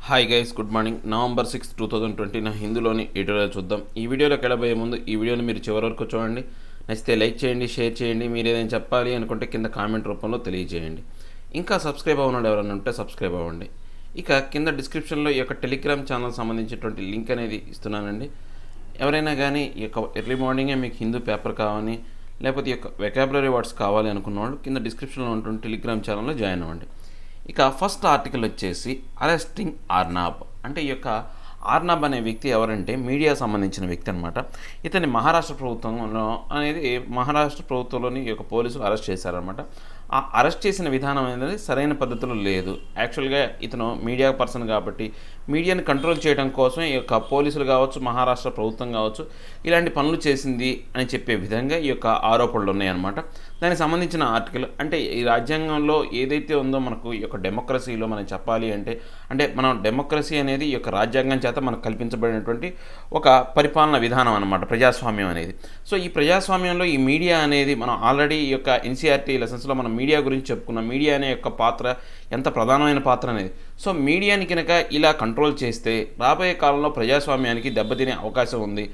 Hi guys, good morning. November 6, 2020 హిందీలోని editorial చూద్దాం. ఈ వీడియోలోకి వెళ్ళబోయే ముందు ఈ వీడియోని మీరు చివరి వరకు చూడండి. నచ్చితే లైక్ చేయండి, షేర్ చేయండి. మీరు ఏదైనా చెప్పాలి అనుకుంటే కింద కామెంట్ రూపంలో తెలియజేయండి. ఇంకా సబ్స్క్రైబ్ అవ్వడం ఎవరైనా ఉంటే సబ్స్క్రైబ్ అవ్వండి. ఇక కింద డిస్క్రిప్షన్లో ఈ యొక్క టెలిగ్రామ్ ఛానల్ సంబంధించినటువంటి లింక్ అనేది ఇస్తున్నానండి. ఎవరైనా కానీ ఈ యొక్క ఎర్లీ మార్నింగే మీకు హిందూ పేపర్ కావాలి, లేకపోతే ఈ యొక్క వెకాబులరీ వర్డ్స్ కావాలి అనుకున్న వాళ్ళు కింద డిస్క్రిప్షన్లో ఉన్నటువంటి టెలిగ్రామ్ ఛానల్లో జాయిన్ అవ్వండి. ఇక ఫస్ట్ ఆర్టికల్ వచ్చేసి అరెస్టింగ్ ఆర్నాబ్. అంటే ఈ యొక్క ఆర్నాబ్ అనే వ్యక్తి ఎవరంటే మీడియా సంబంధించిన వ్యక్తి అనమాట. ఇతన్ని మహారాష్ట్ర ప్రభుత్వంలోని ఈ యొక్క పోలీసులు అరెస్ట్ చేశారనమాట. ఆ అరెస్ట్ చేసిన విధానం అనేది సరైన పద్ధతిలో లేదు. యాక్చువల్గా ఇతను మీడియా పర్సన్ కాబట్టి మీడియాని కంట్రోల్ చేయడం కోసం ఈ యొక్క పోలీసులు కావచ్చు, మహారాష్ట్ర ప్రభుత్వం కావచ్చు, ఇలాంటి పనులు చేసింది అని చెప్పే విధంగా ఈ యొక్క ఆరోపణలు ఉన్నాయన్నమాట. దానికి సంబంధించిన ఆర్టికల్ అంటే ఈ రాజ్యాంగంలో ఏదైతే ఉందో మనకు ఈ యొక్క డెమోక్రసీలో మనం చెప్పాలి అంటే మనం డెమోక్రసీ అనేది ఈ యొక్క రాజ్యాంగం చేత మనకు కల్పించబడినటువంటి ఒక పరిపాలన విధానం అనమాట, ప్రజాస్వామ్యం అనేది. సో ఈ ప్రజాస్వామ్యంలో ఈ మీడియా అనేది మనం ఆల్రెడీ ఈ యొక్క ఎన్సీఆర్టీ లెసన్స్లో మనం మీడియా గురించి చెప్పుకున్నాం. మీడియా అనే యొక్క పాత్ర ఎంత ప్రధానమైన పాత్ర అనేది. సో మీడియాని కనుక ఇలా కంట్రోల్ చేస్తే రాబోయే కాలంలో ప్రజాస్వామ్యానికి దెబ్బతినే అవకాశం ఉంది.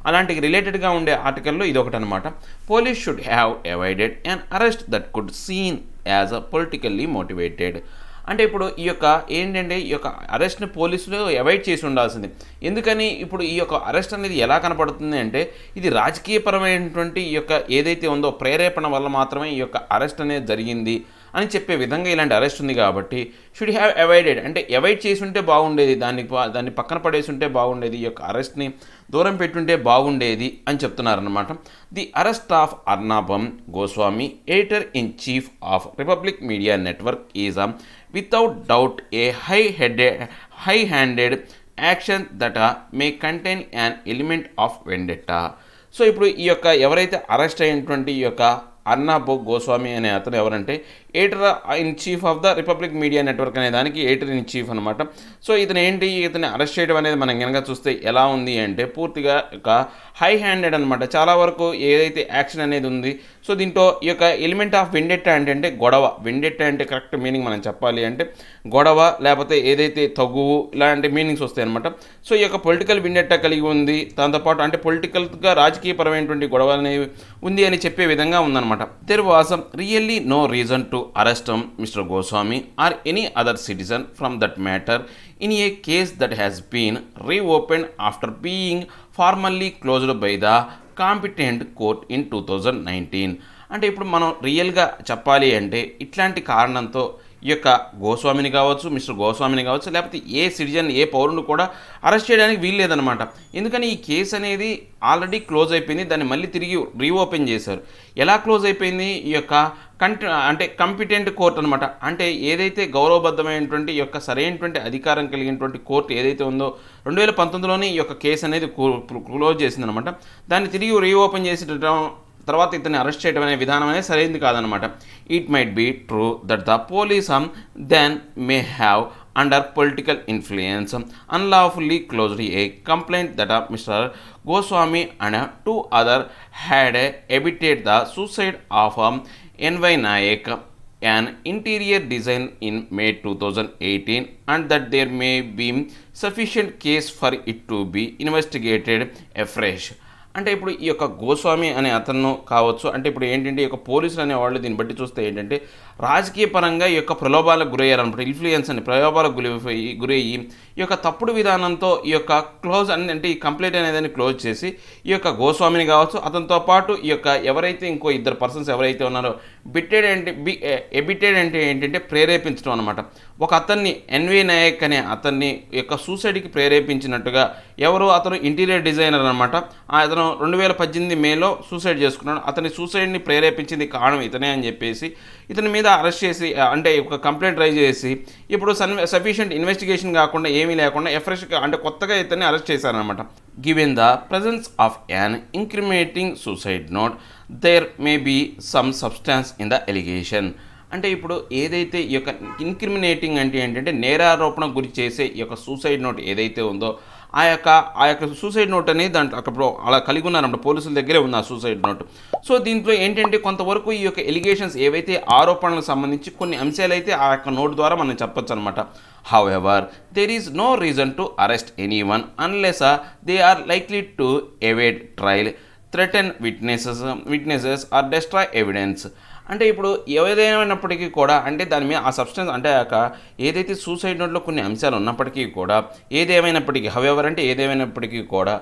అలాంటి రిలేటెడ్గా ఉండే ఆర్టికల్లో ఇది ఒకటి అనమాట. Police should have avoided an arrest that could seen as a politically motivated. అంటే ఇప్పుడు ఈ యొక్క ఏంటంటే ఈ యొక్క అరెస్ట్ని పోలీసులు అవాయిడ్ చేసి ఉండాల్సింది. ఎందుకని ఇప్పుడు ఈ యొక్క అరెస్ట్ అనేది ఎలా కనపడుతుంది అంటే ఇది రాజకీయపరమైనటువంటి ఈ యొక్క ఏదైతే ఉందో ప్రేరేపణ వల్ల మాత్రమే ఈ యొక్క అరెస్ట్ అనేది జరిగింది అని చెప్పే విధంగా ఇలాంటి అరెస్ట్ ఉంది కాబట్టి షుడ్ హ్యావ్ అవాయిడెడ్ అంటే అవాయిడ్ చేసి ఉంటే బాగుండేది, దాన్ని పక్కన పడేసి ఉంటే బాగుండేది, ఈ యొక్క అరెస్ట్ని దూరం పెట్టుంటే బాగుండేది అని చెప్తున్నారనమాట. The arrest of Arnab Goswami, editor in chief of Republic media network is without doubt a high handed action that may contain an element of vendetta. So ఇప్పుడు ఈ యొక్క ఎవరైతే అరెస్ట్ అయినటువంటి ఈ యొక్క అర్నాబ్ గోస్వామి అనే అతను ఎవరంటే editor in chief of the republic media network అనే దానికి ఎడిటర్ ఇన్ చీఫ్ అనమాట. సో ఇతన్ని అరెస్ట్ చేయడం అనేది మనం కనుక చూస్తే ఎలా ఉంది అంటే పూర్తిగా ఒక హై హ్యాండెడ్ అనమాట. చాలా వరకు ఏదైతే యాక్షన్ అనేది ఉంది, సో దీంట్లో ఈ యొక్క ఎలిమెంట్ ఆఫ్ వెండెట్టా అంటే గొడవ. వెండెట్టా అంటే కరెక్ట్ మీనింగ్ మనం చెప్పాలి అంటే గొడవ, లేకపోతే ఏదైతే తగువు, ఇలాంటి మీనింగ్స్ వస్తాయి అనమాట. సో ఈ యొక్క పొలిటికల్ వెండెట్టా కలిగి ఉంది, దాంతోపాటు అంటే పొలిటికల్గా రాజకీయపరమైనటువంటి గొడవ అనేవి ఉంది అని చెప్పే విధంగా ఉందన్నమాట. There was really no reason to arrest Mr. Goswami or any other citizen from that matter in a case that has been reopened after being formally closed by the competent court in 2019. అంటే ఇప్పుడు మనం రియల్గా చెప్పాలి అంటే ఇట్లాంటి కారణంతో ఈ యొక్క గోస్వామిని కావచ్చు, మిస్టర్ గోస్వామిని కావచ్చు, లేకపోతే ఏ సిటిజన్ ఏ పౌరుని కూడా అరెస్ట్ చేయడానికి వీల్లేదనమాట. ఎందుకని ఈ కేసు అనేది ఆల్రెడీ క్లోజ్ అయిపోయింది, దాన్ని మళ్ళీ తిరిగి రీఓపెన్ చేశారు. ఎలా క్లోజ్ అయిపోయింది? ఈ యొక్క కంపిటెంట్ కోర్ట్ అనమాట. అంటే ఏదైతే గౌరవబద్ధమైనటువంటి ఈ యొక్క సరైనటువంటి అధికారం కలిగినటువంటి కోర్టు ఏదైతే ఉందో 2019లోనే ఈ యొక్క కేసు అనేది క్లోజ్ చేసిందనమాట. దాన్ని తిరిగి రీఓపెన్ చేసేటం తర్వాత ఇతన్ని అరెస్ట్ చేయడం అనే విధానం అనేది సరైనది కాదనమాట. It might be true that the police then may have under political influence unlawfully closed a complaint that Mr Goswami and two other had abetted the suicide of Anvay Naik an interior design in May 2018 and that there may be sufficient case for it to be investigated afresh. అంటే ఇప్పుడు ఈ యొక్క గోస్వామి అనే అతను కావచ్చు, అంటే ఇప్పుడు ఏంటంటే ఈ యొక్క పోలీసులు అనేవాళ్ళు దీన్ని బట్టి చూస్తే ఏంటంటే రాజకీయ పరంగా ఈ యొక్క ప్రలోభాలకు గురయ్యారనమాట. ఇన్ఫ్లుయెన్స్ అని ప్రలోభాలకు గురయ్యి ఈ యొక్క తప్పుడు విధానంతో ఈ యొక్క అంటే ఈ కంప్లైంట్ అనేదాన్ని క్లోజ్ చేసి ఈ యొక్క గోస్వామిని కావచ్చు, అతనితో పాటు ఈ యొక్క ఎవరైతే ఇంకో ఇద్దరు పర్సన్స్ ఎవరైతే ఉన్నారో ఎబిటెడ్ అంటే ఏంటంటే ప్రేరేపించడం అనమాట. ఒక అతన్ని ఎన్వి నాయక్ అనే అతన్ని యొక్క సూసైడ్కి ప్రేరేపించినట్టుగా అతను ఇంటీరియర్ డిజైనర్ అనమాట. అతను 2018 మేలో సూసైడ్ చేసుకున్నాడు. అతని సూసైడ్ని ప్రేరేపించింది కారణం ఇతనే అని చెప్పేసి ఇతని మీద అరెస్ట్ చేసి అంటే ఒక కంప్లైంట్ రైజ్ చేసి ఇప్పుడు సఫిషియంట్ ఇన్వెస్టిగేషన్ కాకుండా ఏమీ లేకుండా ఫ్రెష్గా అంటే కొత్తగా ఇతన్ని అరెస్ట్ చేశారనమాట. Given the presence of an incriminating suicide note there may be some substance in the allegation. అంటే ఇప్పుడు ఏదైతే ఈ యొక్క ఇన్క్రిమినేటింగ్ అంటే ఏంటంటే నేరారోపణ గురి చేసే ఈ యొక్క సూసైడ్ నోట్ ఏదైతే ఉందో ఆ యొక్క సూసైడ్ నోట్ అనేది దాంట్లో అక్కడ అలా కలిగి ఉన్నారన్నమాట. పోలీసుల దగ్గరే ఉంది ఆ సూసైడ్ నోట్. సో దీంట్లో ఏంటంటే కొంతవరకు ఈ యొక్క ఎలిగేషన్స్ ఏవైతే ఆరోపణలకు సంబంధించి కొన్ని అంశాలైతే ఆ యొక్క నోట్ ద్వారా మనం చెప్పొచ్చు అనమాట. However there is no reason to arrest anyone unless they are likely to evade trial, threaten witnesses or destroy evidence. అంటే ఇప్పుడు ఏదైనప్పటికీ కూడా అంటే దాని మీద ఆ సబ్స్టెన్స్ అంటే ఏదైతే సూసైడ్ నోట్లో కొన్ని అంశాలు ఉన్నప్పటికీ కూడా ఏదేమైనప్పటికీ హౌఎవర్ అంటే ఏదేమైనప్పటికీ కూడా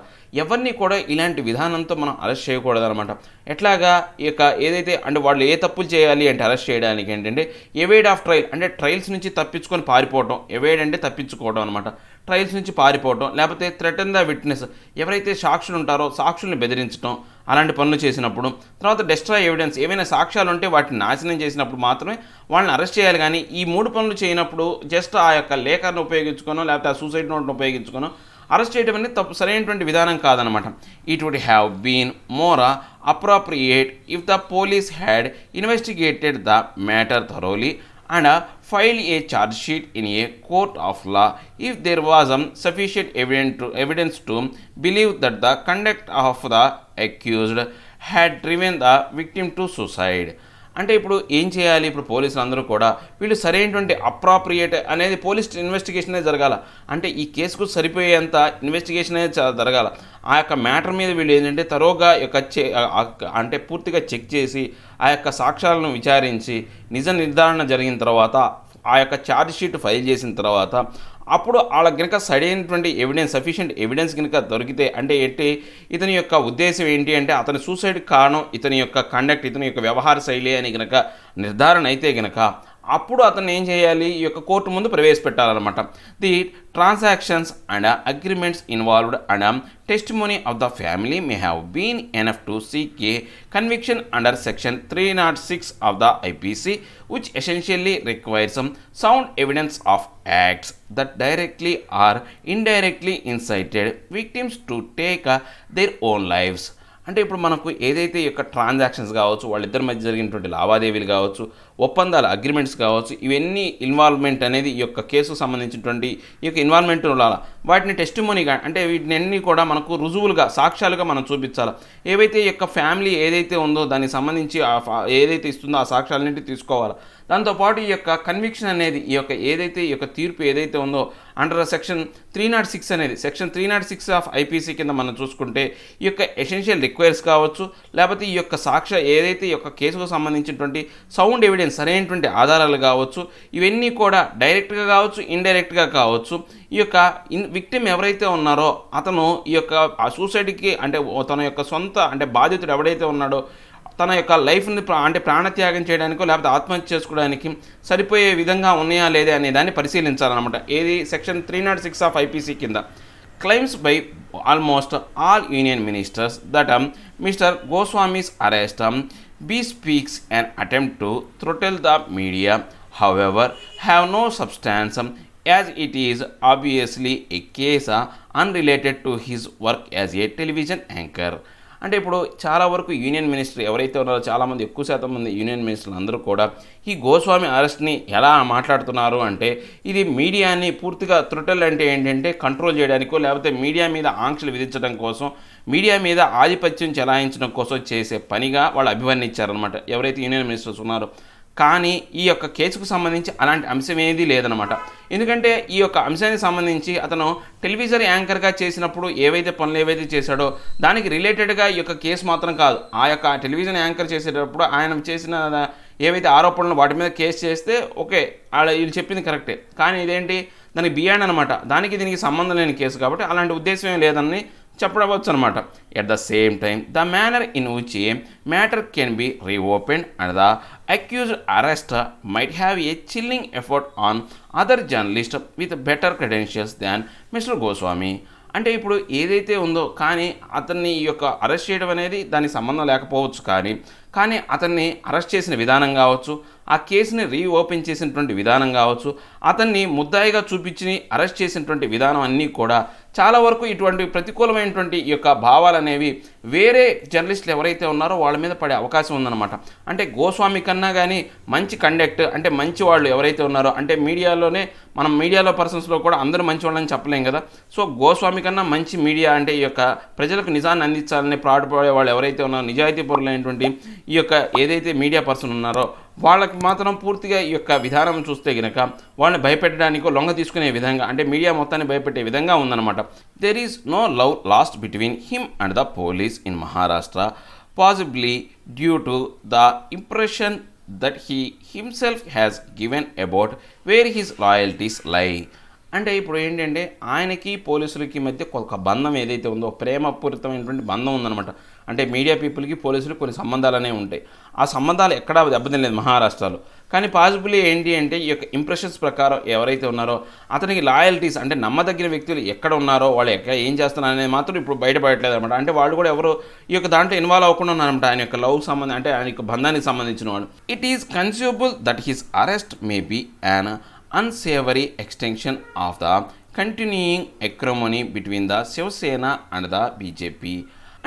ఎవరిని కూడా ఇలాంటి విధానంతో మనం అరెస్ట్ చేయకూడదు అనమాట. ఎట్లాగా ఈ యొక్క ఏదైతే అంటే వాళ్ళు ఏ తప్పులు చేయాలి అంటే అరెస్ట్ చేయడానికి ఏంటంటే ఎవేడ్ ఆఫ్ ట్రయల్ అంటే ట్రయల్స్ నుంచి తప్పించుకొని పారిపోవడం. ఎవేడ్ అంటే తప్పించుకోవడం అనమాట. ట్రయల్స్ నుంచి పారిపోవడం, లేకపోతే థ్రెటన్ ద విట్నెస్ ఎవరైతే సాక్షులు ఉంటారో సాక్షుల్ని బెదిరించడం, అలాంటి పనులు చేసినప్పుడు. తర్వాత డెస్ట్రాయ్ ఎవిడెన్స్ ఏవైనా సాక్ష్యాలు ఉంటే వాటిని నాశనం చేసినప్పుడు మాత్రమే వాళ్ళని అరెస్ట్ చేయాలి. కానీ ఈ 3 పనులు చేయనప్పుడు జస్ట్ ఆ యొక్క లేఖను ఉపయోగించుకోనో లేకపోతే ఆ సూసైడ్ నోట్ను ఉపయోగించుకోనో అరెస్ట్ చేయడం అనేది తప్పు, సరైనటువంటి విధానం కాదనమాట. It would have been more appropriate if the police had investigated the matter thoroughly and filed a charge sheet in a court of law if there was sufficient evidence to believe that the conduct of the accused had driven the victim to suicide. అంటే ఇప్పుడు ఏం చేయాలి? ఇప్పుడు పోలీసులు అందరూ కూడా వీళ్ళు సరైనటువంటి అప్రాప్రియేట్ అనేది పోలీస్ ఇన్వెస్టిగేషన్ అనేది జరగాల. అంటే ఈ కేసుకు సరిపోయేంత ఇన్వెస్టిగేషన్ అనేది జరగాల. ఆ యొక్క మ్యాటర్ మీద వీళ్ళు ఏంటంటే తరోగా అంటే పూర్తిగా చెక్ చేసి ఆ యొక్క సాక్ష్యాలను విచారించి నిజ నిర్ధారణ జరిగిన తర్వాత ఆ యొక్క ఛార్జ్ షీట్ ఫైల్ చేసిన తర్వాత అప్పుడు వాళ్ళకి కనుక సరైనటువంటి ఎవిడెన్స్ సఫిషియెంట్ ఎవిడెన్స్ కనుక దొరికితే అంటే ఇతని యొక్క ఉద్దేశం ఏంటి అంటే అతని సూసైడ్ కారణం ఇతని యొక్క కండక్ట్ ఇతని యొక్క వ్యవహార శైలి అని కనుక నిర్ధారణ అయితే కనుక అప్పుడు అతను ఏం చేయాలి? ఈ యొక్క కోర్టు ముందు ప్రవేశపెట్టాలన్నమాట. The transactions and agreements involved and testimony of the family may have been enough to seek a conviction under section 306 of the IPC which essentially requires sound evidence of acts that directly or indirectly incited victims to take their own lives. అంటే ఇప్పుడు మనకు ఏదైతే ఈ యొక్క transactions కావచ్చు, వాళ్ళిద్దరి మధ్య జరిగినటువంటి లావాదేవీలు కావచ్చు, ఒప్పందాలు అగ్రిమెంట్స్ కావచ్చు, ఇవన్నీ ఇన్వాల్వ్మెంట్ అనేది ఈ యొక్క కేసుకు సంబంధించినటువంటి ఈ యొక్క ఇన్వాల్వ్మెంట్ వాటిని టెస్టిమోనీగా అంటే వీటిని అన్నీ కూడా మనకు రుజువులుగా సాక్ష్యాలుగా మనం చూపించాలి. ఏవైతే ఈ యొక్క ఫ్యామిలీ ఏదైతే ఉందో దానికి సంబంధించి ఏదైతే ఇస్తుందో ఆ సాక్ష్యాలన్నింటి తీసుకోవాలి. దాంతోపాటు ఈ యొక్క కన్విక్షన్ అనేది ఈ యొక్క తీర్పు ఏదైతే ఉందో అండర్ సెక్షన్ 306 అనేది సెక్షన్ 306 ఆఫ్ ఐపీసీ కింద మనం చూసుకుంటే ఈ యొక్క ఎసెన్షియల్ రిక్వైర్స్ కావచ్చు, లేకపోతే ఈ యొక్క సాక్ష్య ఏదైతే ఈ యొక్క కేసుకు సంబంధించినటువంటి సౌండ్ ఎవిడెన్స్ సరైనటువంటి ఆధారాలు కావచ్చు, ఇవన్నీ కూడా డైరెక్ట్గా కావచ్చు ఇండైరెక్ట్గా కావచ్చు. ఈ యొక్క విక్టిమ్ ఎవరైతే ఉన్నారో అతను ఈ యొక్క ఆ సూసైడ్కి అంటే తన యొక్క సొంత అంటే బాధితుడు ఎవడైతే ఉన్నాడో తన యొక్క లైఫ్ని అంటే ప్రాణత్యాగం చేయడానికో లేకపోతే ఆత్మహత్య చేసుకోవడానికి సరిపోయే విధంగా ఉన్నాయా లేదా అనే దాన్ని పరిశీలించాలన్నమాట. ఏది సెక్షన్ 306 ఆఫ్ ఐపీసీ కింద. Claims by almost all union ministers that mister Goswamis arrest bespeaks an attempt to throttle the media, however, have no substance as it is obviously a case unrelated to his work as a television anchor. అంటే ఇప్పుడు చాలా వరకు union minister ఎవరైతే ఉన్నారో చాలామంది ఎక్కువ శాతం మంది యూనియన్ మినిస్టర్లు అందరూ కూడా ఈ గోస్వామి అరెస్ట్ని ఎలా మాట్లాడుతున్నారు అంటే ఇది మీడియాని పూర్తిగా త్రొటల్ అంటే ఏంటంటే కంట్రోల్ చేయడానికో లేకపోతే మీడియా మీద ఆంక్షలు విధించడం కోసం మీడియా మీద ఆధిపత్యం చెలాయించడం కోసం చేసే పనిగా వాళ్ళు అభివర్ణించారనమాట ఎవరైతే యూనియన్ మినిస్టర్స్ ఉన్నారో. కానీ ఈ యొక్క కేసుకు సంబంధించి అలాంటి అంశం ఏది లేదనమాట. ఎందుకంటే ఈ యొక్క అంశానికి సంబంధించి అతను టెలివిజన్ యాంకర్గా చేసినప్పుడు ఏవైతే పనులు ఏవైతే చేశాడో దానికి రిలేటెడ్గా ఈ యొక్క కేసు మాత్రం కాదు. ఆ యొక్క టెలివిజన్ యాంకర్ చేసేటప్పుడు ఆయన చేసిన ఏవైతే ఆరోపణలు వాటి మీద కేసు చేస్తే ఓకే వీళ్ళు చెప్పింది కరెక్టే. కానీ ఇదేంటి దానికి బియాండ్ అనమాట. దానికి దీనికి సంబంధం లేని కేసు కాబట్టి అలాంటి ఉద్దేశం ఏం లేదని చెప్పవచ్చు అనమాట. At the same time the manner in which a matter can be reopened and the accused arrest might have a chilling effort on other journalist with better credentials than Mr Goswami. అంటే ఇప్పుడు ఏదైతే ఉందో కానీ అతన్ని ఈ యొక్క అరెస్ట్ చేయడం అనేది దానికి సంబంధం లేకపోవచ్చు, కానీ అతన్ని అరెస్ట్ చేసిన విధానం కావచ్చు, ఆ కేసుని రీఓపెన్ చేసినటువంటి విధానం కావచ్చు, అతన్ని ముద్దాయిగా చూపించి అరెస్ట్ చేసినటువంటి విధానం అన్నీ కూడా చాలా వరకు ఇటువంటి ప్రతికూలమైనటువంటి ఈ యొక్క భావాలు అనేవి వేరే జర్నలిస్టులు ఎవరైతే ఉన్నారో వాళ్ళ మీద పడే అవకాశం ఉందన్నమాట. అంటే గోస్వామి కన్నా కానీ మంచి కండక్ట్ అంటే మంచి వాళ్ళు ఎవరైతే ఉన్నారో, అంటే మీడియాలోనే మనం మీడియాలో పర్సన్స్లో కూడా అందరూ మంచి వాళ్ళని చెప్పలేం కదా. సో గోస్వామి కన్నా మంచి మీడియా అంటే ఈ యొక్క ప్రజలకు నిజాన్ని అందించాలని ప్రాడుపడే వాళ్ళు ఎవరైతే ఉన్నారో, నిజాయితీ పరులైనటువంటి ఈ యొక్క ఏదైతే మీడియా పర్సన్ ఉన్నారో వాళ్ళకి మాత్రం పూర్తిగా ఈ యొక్క విధానం చూస్తే కనుక వాళ్ళని భయపెట్టడానికి లొంగ తీసుకునే విధంగా, అంటే మీడియా మొత్తాన్ని భయపెట్టే విధంగా ఉందన్నమాట. There is no love lost between him and the police in Maharashtra, possibly due to the impression that he himself has given about where his loyalties lie. అంటే ఇప్పుడు ఏంటంటే ఆయనకి పోలీసులకి మధ్య ఒక బంధం ఏదైతే ఉందో, ప్రేమపూరితమైనటువంటి బంధం ఉందన్నమాట. అంటే మీడియా పీపుల్కి పోలీసులకు కొన్ని సంబంధాలు అనేవి ఉంటాయి. ఆ సంబంధాలు ఎక్కడా దెబ్బతినలేదు మహారాష్ట్రలో. కానీ పాసిబుల్లీ ఏంటి అంటే ఈ యొక్క ఇంప్రెషన్స్ ప్రకారం ఎవరైతే ఉన్నారో అతనికి లాయల్టీస్ అంటే నమ్మదగిన వ్యక్తులు ఎక్కడ ఉన్నారో, వాళ్ళు ఎక్కడ ఏం చేస్తున్నారు అనేది మాత్రం ఇప్పుడు బయటపడట్లేదు అనమాట. అంటే వాళ్ళు కూడా ఎవరు ఈ యొక్క దాంట్లో ఇన్వాల్వ్ అవ్వకుండా ఉన్నారనమాట. ఆయన యొక్క లవ్ సంబంధం అంటే ఆయన యొక్క బంధానికి సంబంధించిన వాడు. It is conceivable that his arrest may be an unsavory extension of the continuing acrimony between the Shivsena and the BJP.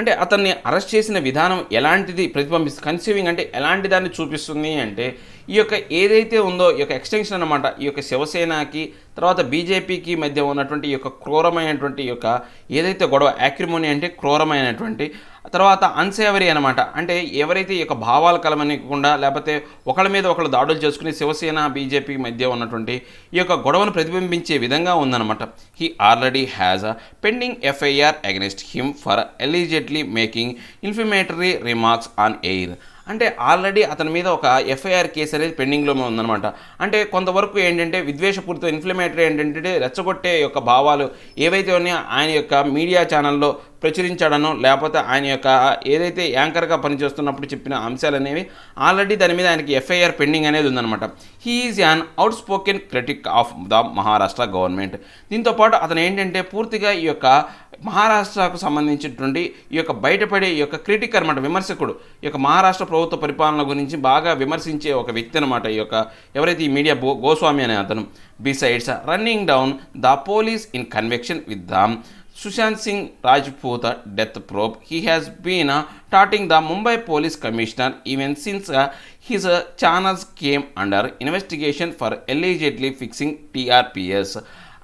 అంటే అతన్ని అరెస్ట్ చేసిన విధానం ఎలాంటిది ప్రతిబింబిస్తుంది, కన్సీవింగ్ అంటే ఎలాంటి దాన్ని చూపిస్తుంది అంటే ఈ యొక్క ఏదైతే ఉందో ఈ యొక్క ఎక్స్టెన్షన్ అనమాట. ఈ యొక్క శివసేనకి తర్వాత బీజేపీకి మధ్య ఉన్నటువంటి ఈ యొక్క క్రూరమైనటువంటి ఈ యొక్క ఏదైతే గొడవ, యాక్రిమోని అంటే క్రూరమైనటువంటి, తర్వాత అన్సేవరీ అనమాట. అంటే ఎవరైతే ఈ యొక్క భావాలు కలమనికుండా లేకపోతే ఒకళ్ళ మీద ఒకళ్ళు దాడులు చేసుకుని శివసేన బీజేపీ మధ్య ఉన్నటువంటి ఈ యొక్క గొడవను ప్రతిబింబించే విధంగా ఉందన్నమాట. He already has a pending FIR against him for ఎలిజిడ్లీ making informatory remarks on air. అంటే ఆల్రెడీ అతని మీద ఒక ఎఫ్ఐఆర్ కేసు అనేది పెండింగ్లో ఉందన్నమాట. అంటే కొంతవరకు ఏంటంటే విద్వేషపూరిత ఇన్ఫ్లమేటరీ ఏంటంటే రెచ్చగొట్టే యొక్క భావాలు ఏవైతే ఉన్నాయో ఆయన యొక్క మీడియా ఛానల్లో ప్రచురించాడనో లేకపోతే ఆయన యొక్క ఏదైతే యాంకర్గా పనిచేస్తున్నప్పుడు చెప్పిన అంశాలు అనేవి ఆల్రెడీ దాని మీద ఆయనకి ఎఫ్ఐఆర్ పెండింగ్ అనేది ఉందన్నమాట. He is an out spoken critique of the Maharashtra government. దీంతోపాటు అతను ఏంటంటే పూర్తిగా ఈ యొక్క మహారాష్ట్రకు సంబంధించినటువంటి ఈ యొక్క బయటపడే ఈ యొక్క క్రిటిక్ అనమాట, విమర్శకుడు. ఈ యొక్క మహారాష్ట్ర ప్రభుత్వ పరిపాలన గురించి బాగా విమర్శించే ఒక వ్యక్తి అనమాట ఈ యొక్క ఎవరైతే ఈ మీడియా గోస్వామి అనే అతను. Besides running down the police in connection with the Sushant Singh Rajput death probe, he has been taunting the Mumbai Police Commissioner even since his channels came under investigation for allegedly fixing TRPS.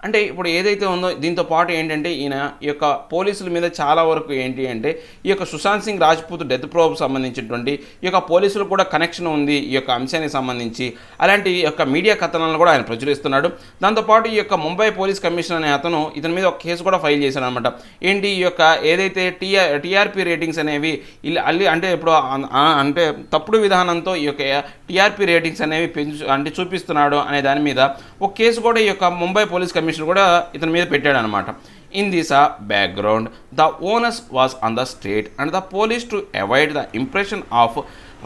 అంటే ఇప్పుడు ఏదైతే ఉందో దీంతో పాటు ఏంటంటే ఈయన ఈ యొక్క పోలీసుల మీద చాలా వరకు ఏంటి అంటే ఈ యొక్క సుశాంత్ సింగ్ రాజ్పూత్ డెత్ ప్రోబ్ సంబంధించినటువంటి ఈ యొక్క పోలీసులకు కూడా కనెక్షన్ ఉంది ఈ యొక్క అంశానికి సంబంధించి, అలాంటి ఈ యొక్క మీడియా కథనాలను కూడా ఆయన ప్రచురిస్తున్నాడు. దాంతోపాటు ఈ యొక్క ముంబై పోలీస్ కమిషనర్ అనే అతను ఇతని మీద ఒక కేసు కూడా ఫైల్ చేశాడు అనమాట. ఏంటి ఈ యొక్క ఏదైతే టీఆర్పీ రేటింగ్స్ అనేవి అంటే ఇప్పుడు అంటే తప్పుడు విధానంతో ఈ యొక్క టీఆర్పీ రేటింగ్స్ అనేవి అంటే చూపిస్తున్నాడు అనే దాని మీద ఒక కేసు కూడా ఈ యొక్క ముంబై పోలీస్ కమిషనర్ కూడా ఇతని మీద పెట్టాడు అనమాట. In this background the onus was on the street and the police to avoid the impression of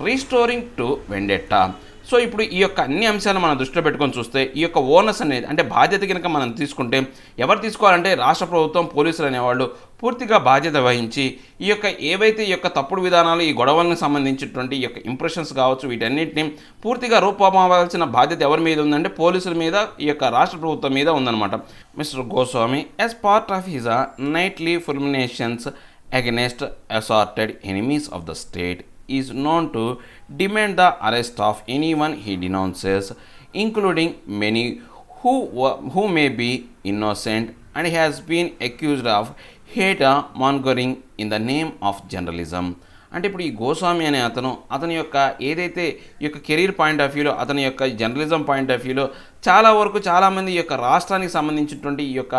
restoring to వెండెట్టా. So ఇప్పుడు ఈ యొక్క అన్ని అంశాలను మనం దృష్టిలో పెట్టుకొని చూస్తే ఈ యొక్క ఓనర్స్ అనేది అంటే బాధ్యత కనుక మనం తీసుకుంటే ఎవరు తీసుకోవాలంటే రాష్ట్ర ప్రభుత్వం, పోలీసులు అనేవాళ్ళు పూర్తిగా బాధ్యత వహించి ఈ యొక్క ఏవైతే ఈ యొక్క తప్పుడు విధానాలు ఈ గొడవలకు సంబంధించినటువంటి ఈ యొక్క ఇంప్రెషన్స్ కావచ్చు వీటన్నిటిని పూర్తిగా రూపమావాల్సిన బాధ్యత ఎవరి మీద ఉందంటే పోలీసుల మీద, ఈ యొక్క రాష్ట్ర ప్రభుత్వం మీద ఉందన్నమాట. Mr Goswami as part of his nightly fulminations against assorted enemies of the state is known to demand the arrest of anyone he denounces, including many who may be innocent, and has been accused of hate mongering in the name of journalism. అంటే ఇప్పుడు ఈ గోస్వామి అనే అతని యొక్క ఏదైతే ఈ యొక్క career point of వ్యూలో, అతని యొక్క జర్నలిజం పాయింట్ ఆఫ్ వ్యూలో చాలా వరకు చాలామంది ఈ యొక్క రాష్ట్రానికి సంబంధించినటువంటి ఈ యొక్క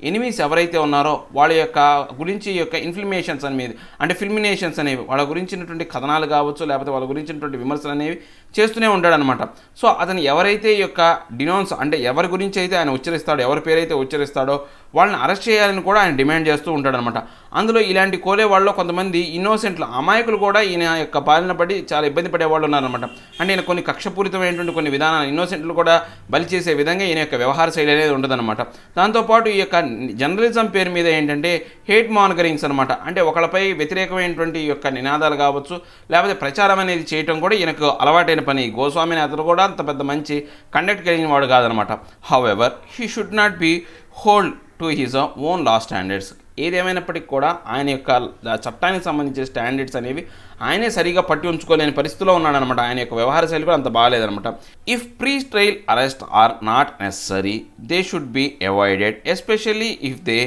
ఎనిమీస్ ఎవరైతే ఉన్నారో వాళ్ళ యొక్క గురించి ఈ యొక్క ఇన్ఫ్లిమేషన్స్ అనేది అంటే ఫిల్మినేషన్స్ అనేవి వాళ్ళ గురించినటువంటి కథనాలు కావచ్చు లేకపోతే వాళ్ళ గురించినటువంటి విమర్శలు అనేవి చేస్తూనే ఉంటాడనమాట. సో అతను ఎవరైతే ఈ యొక్క డినౌన్స్ అంటే ఎవరి గురించి అయితే ఆయన ఉచ్చరిస్తాడో, ఎవరి పేరైతే ఉచ్చరిస్తాడో వాళ్ళని అరెస్ట్ చేయాలని కూడా ఆయన డిమాండ్ చేస్తూ ఉంటాడనమాట. అందులో ఇలాంటి కోలే వాళ్ళలో కొంతమంది ఇన్నోసెంట్లు, అమాయకులు కూడా ఈయన యొక్క పాలన పడి చాలా ఇబ్బంది పడేవాళ్ళు ఉన్నారనమాట. అంటే ఈయన కొన్ని కక్షపూరితమైనటువంటి కొన్ని విధానాలు ఇన్నోసెంట్లు కూడా బలి చేసే విధంగా ఈయన యొక్క వ్యవహార శైలి అనేది ఉండదన్నమాట. దాంతోపాటు ఈ యొక్క జర్నలిజం పేరు మీద ఏంటంటే హేట్ మానిటరింగ్స్ అనమాట. అంటే ఒకళ్ళపై వ్యతిరేకమైనటువంటి ఈ యొక్క నినాదాలు కావచ్చు లేకపోతే ప్రచారం అనేది చేయటం కూడా ఈయనకు అలవాటైన పని. గోస్వామి అతను కూడా అంత పెద్ద మంచి కండక్ట్ కలిగిన వాడు కాదనమాట. However he should not be hold to his own law standards. ఏదేమైనప్పటికీ కూడా ఆయన యొక్క చట్టానికి సంబంధించిన స్టాండర్డ్స్ అనేవి ఆయనే సరిగా పట్టి ఉంచుకోలేని పరిస్థితిలో ఉన్నాడనమాట. ఆయన యొక్క వ్యవహార శైలి కూడా అంత బాగాలేదనమాట. If pre trial arrest are not necessary they should be avoided especially if they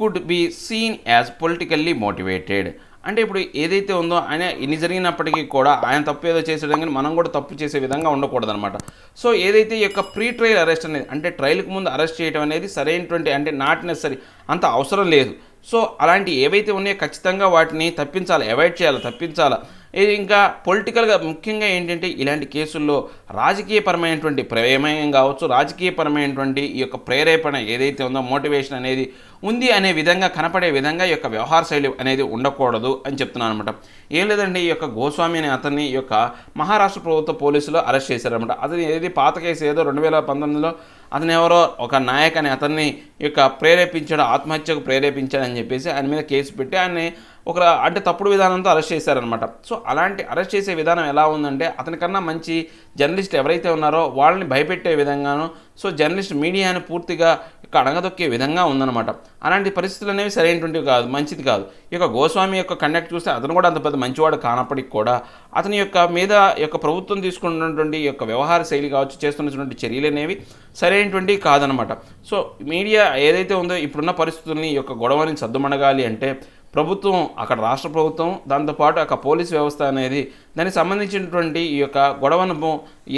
could be seen as politically motivated. అంటే ఇప్పుడు ఏదైతే ఉందో ఆయన ఇన్ని జరిగినప్పటికీ కూడా ఆయన తప్పు ఏదో చేసేయడం కానీ మనం కూడా తప్పు చేసే విధంగా ఉండకూడదనమాట. సో ఏదైతే ఈ యొక్క ప్రీ ట్రయల్ అరెస్ట్ అనేది అంటే ట్రయల్కి ముందు అరెస్ట్ చేయడం అనేది సరైనటువంటి అంటే నాట్ నెసరీ అంత అవసరం లేదు. సో అలాంటి ఏవైతే ఉన్నాయో ఖచ్చితంగా వాటిని తప్పించాలి, అవాయిడ్ చేయాలి, తప్పించాలి. ఇది ఇంకా పొలిటికల్గా ముఖ్యంగా ఏంటంటే ఇలాంటి కేసుల్లో రాజకీయపరమైనటువంటి ప్రమేయం కావచ్చు, రాజకీయపరమైనటువంటి ఈ యొక్క ప్రేరేపణ ఏదైతే ఉందో మోటివేషన్ అనేది ఉంది అనే విధంగా కనపడే విధంగా ఈ యొక్క వ్యవహార శైలి అనేది ఉండకూడదు అని చెప్తున్నాను అనమాట. ఏం లేదండి, ఈ యొక్క గోస్వామి అనే అతన్ని ఈ యొక్క మహారాష్ట్ర ప్రభుత్వ పోలీసులు అరెస్ట్ చేశారనమాట. అతని ఏది పాత కేసు ఏదో 2019లో అతను ఎవరో ఒక నాయక్ అనే అతన్ని యొక్క ప్రేరేపించాడు, ఆత్మహత్యకు ప్రేరేపించాడని చెప్పేసి ఆయన మీద కేసు పెట్టి ఆయన్ని ఒక అంటే తప్పుడు విధానంతో అరెస్ట్ చేశారనమాట. సో అలాంటి అరెస్ట్ చేసే విధానం ఎలా ఉందంటే అతనికన్నా మంచి జర్నలిస్ట్ ఎవరైతే ఉన్నారో వాళ్ళని భయపెట్టే విధంగాను, సో జర్నలిస్ట్ మీడియాని పూర్తిగా ఇక అడగదొక్కే విధంగా ఉందన్నమాట. అలాంటి పరిస్థితులు అనేవి సరైనటువంటివి కాదు, మంచిది కాదు. ఈ యొక్క గోస్వామి యొక్క కండక్ట్ చూస్తే అతను కూడా అంత పెద్ద మంచివాడు కానప్పటికి కూడా అతని యొక్క మీద యొక్క ప్రభుత్వం తీసుకున్నటువంటి యొక్క వ్యవహార శైలి కావచ్చు, చేస్తున్నటువంటి చర్యలు అనేవి సరైనటువంటివి కాదనమాట. సో మీడియా ఏదైతే ఉందో ఇప్పుడున్న పరిస్థితుల్ని ఈ యొక్క గొడవని సద్దుమణగాలి అంటే ప్రభుత్వం అక్కడ రాష్ట్ర ప్రభుత్వం దాంతోపాటు అక్కడ పోలీస్ వ్యవస్థ అనేది దానికి సంబంధించినటువంటి ఈ యొక్క గొడవను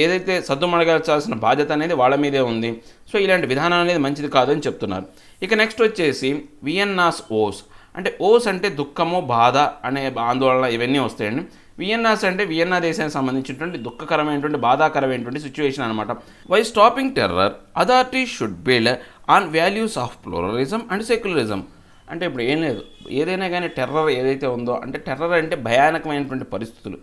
ఏదైతే సద్దుమణగాల్చాల్సిన బాధ్యత అనేది వాళ్ళ మీదే ఉంది. సో ఇలాంటి విధానం అనేది మంచిది కాదని చెప్తున్నారు. ఇక నెక్స్ట్ వచ్చేసి వియన్నాస్ ఓస్. అంటే ఓస్ అంటే దుఃఖము, బాధ అనే ఆందోళన ఇవన్నీ వస్తాయండి. వియన్నాస్ అంటే వియన్నా దేశానికి సంబంధించినటువంటి దుఃఖకరమైనటువంటి బాధాకరమైనటువంటి సిచ్యువేషన్ అనమాట. Why stopping terror authority should build on values of pluralism and secularism. అంటే ఇప్పుడు ఏం లేదు, ఏదైనా కానీ టెర్రర్ ఏదైతే ఉందో అంటే టెర్రర్ అంటే భయానకమైనటువంటి పరిస్థితులు,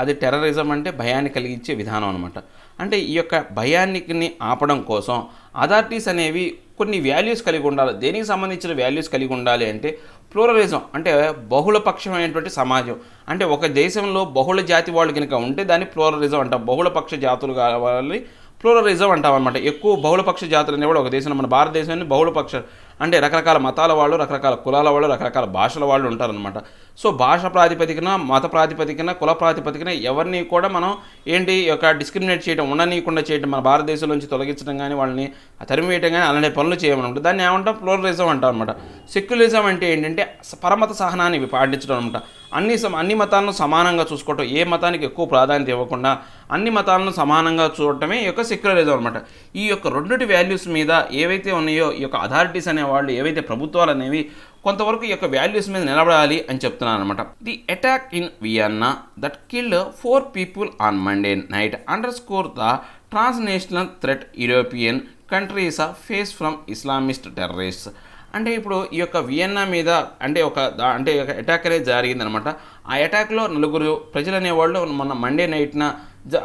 అది టెర్రరిజం అంటే భయాన్ని కలిగించే విధానం అనమాట. అంటే ఈ యొక్క భయాన్ని ఆపడం కోసం అథారిటీస్ అనేవి కొన్ని వాల్యూస్ కలిగి ఉండాలి. దేనికి సంబంధించిన వాల్యూస్ కలిగి ఉండాలి అంటే ప్లూరలిజం అంటే బహుళపక్షమైనటువంటి సమాజం. అంటే ఒక దేశంలో బహుళ జాతి వాళ్ళు కనుక ఉంటే దాన్ని ప్లూరలిజం అంటాం. బహుళపక్ష జాతులు కావాలి ప్లూరలిజం అంటాం అనమాట. ఎక్కువ బహుళపక్ష జాతులు అనేవి ఒక దేశంలో మన భారతదేశాన్ని బహుళపక్ష అంటే రకరకాల మతాల వాళ్ళు, రకరకాల కులాల వాళ్ళు, రకరకాల భాషల వాళ్ళు ఉంటారనమాట. సో భాష ప్రాతిపదికన, మత ప్రాతిపదికన, కుల ప్రాతిపదికన ఎవరిని కూడా మనం ఏంటి యొక్క డిస్క్రిమినేట్ చేయడం, ఉండనీయకుండా చేయడం, మన భారతదేశం నుంచి తొలగించడం కానీ వాళ్ళని తరిమివేయడం కానీ అలాంటి పనులు చేయమన్నమాట. దాన్ని ఏమంటాం ప్లూరలిజం అంటాం అనమాట. సెక్యులరిజం అంటే ఏంటంటే పరమత సహనాన్ని పాటించడం అనమాట. అన్ని మతాలను సమానంగా చూసుకోవటం, ఏ మతానికి ఎక్కువ ప్రాధాన్యత ఇవ్వకుండా అన్ని మతాలను సమానంగా చూడటమే ఈ యొక్క సెక్యులరిజం అనమాట. ఈ యొక్క రెండుటి వాల్యూస్ మీద ఏవైతే ఉన్నాయో ఈ యొక్క అథారిటీస్ అనేవాళ్ళు ఏవైతే ప్రభుత్వాలు అనేవి కొంతవరకు ఈ యొక్క వాల్యూస్ మీద నిలబడాలి అని చెప్తున్నాను అనమాట. The attack in Vienna that killed 4 people on Monday night underscore the transnational threat European countries face from Islamist terrorists. అంటే ఇప్పుడు ఈ యొక్క వియన్నా మీద అంటే ఒక అటాక్ అనేది జరిగిందనమాట. ఆ అటాక్లో 4 ప్రజలు అనేవాళ్ళు మొన్న మండే నైట్న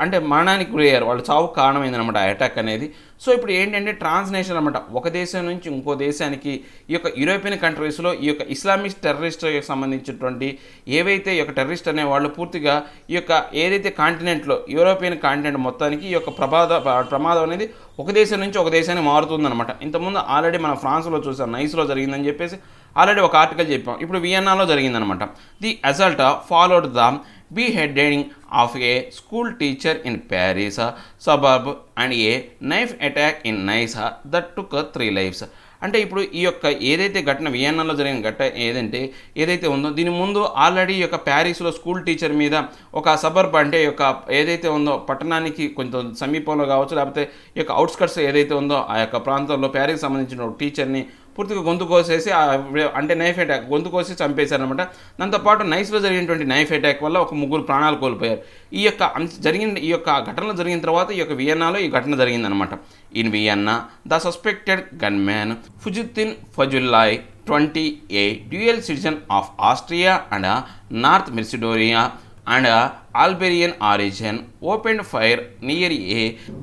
అంటే మరణానికి గురయ్యారు. వాళ్ళు చావుకు కారణమైందనమాట ఆ అటాక్ అనేది. సో ఇప్పుడు ఏంటంటే ట్రాన్స్నేషనల్ అనమాట, ఒక దేశం నుంచి ఇంకో దేశానికి ఈ యొక్క యూరోపియన్ కంట్రీస్లో ఈ యొక్క ఇస్లామిక్ టెర్రరిస్ట్కి సంబంధించినటువంటి ఏవైతే ఈ యొక్క టెర్రరిస్ట్ అనేవాళ్ళు పూర్తిగా ఈ యొక్క ఏదైతే కాంటినెంట్లో యూరోపియన్ కాంటినెంట్ మొత్తానికి ఈ యొక్క ప్రమాదం అనేది ఒక దేశం నుంచి ఒక దేశానికి మారుతుందనమాట. ఇంతకుముందు ఆల్రెడీ మనం ఫ్రాన్స్లో చూసాం, నైస్లో జరిగిందని చెప్పేసి ఆల్రెడీ ఒక ఆర్టికల్ చెప్పాం. ఇప్పుడు వియన్నాలో జరిగిందనమాట. The assault followed the beheading of a school teacher in Paris suburb and a knife attack in Nice that took 3 lives. అంటే ఇప్పుడు ఈ యొక్క ఏదైతే ఘటన వియన్నాలో జరిగిన ఘటన ఏదైతే ఉందో దీని ముందు ఆల్రెడీ ఈ యొక్క ప్యారిస్లో స్కూల్ టీచర్ మీద ఒక సబర్బ్ అంటే యొక్క ఏదైతే ఉందో పట్టణానికి కొంచెం సమీపంలో కావచ్చు, లేకపోతే ఈ యొక్క అవుట్స్కట్స్ ఏదైతే ఉందో ఆ యొక్క ప్రాంతంలో ప్యారిస్ సంబంధించిన ఒక టీచర్ని పూర్తిగా గొంతు కోసేసి అంటే నైఫ్ అటాక్ గొంతు కోసి చంపేశారనమాట. దాంతోపాటు నైస్లో జరిగినటువంటి నైఫ్ అటాక్ వల్ల ఒక 3 ప్రాణాలు కోల్పోయారు. ఈ యొక్క ఘటనలు జరిగిన తర్వాత ఈ యొక్క వియన్నాలో ఈ ఘటన జరిగిందనమాట. In Vienna the suspected gunman Kujtim Fejzulai 28 dual citizen of Austria and North Macedonia and Albanian origin opened fire near a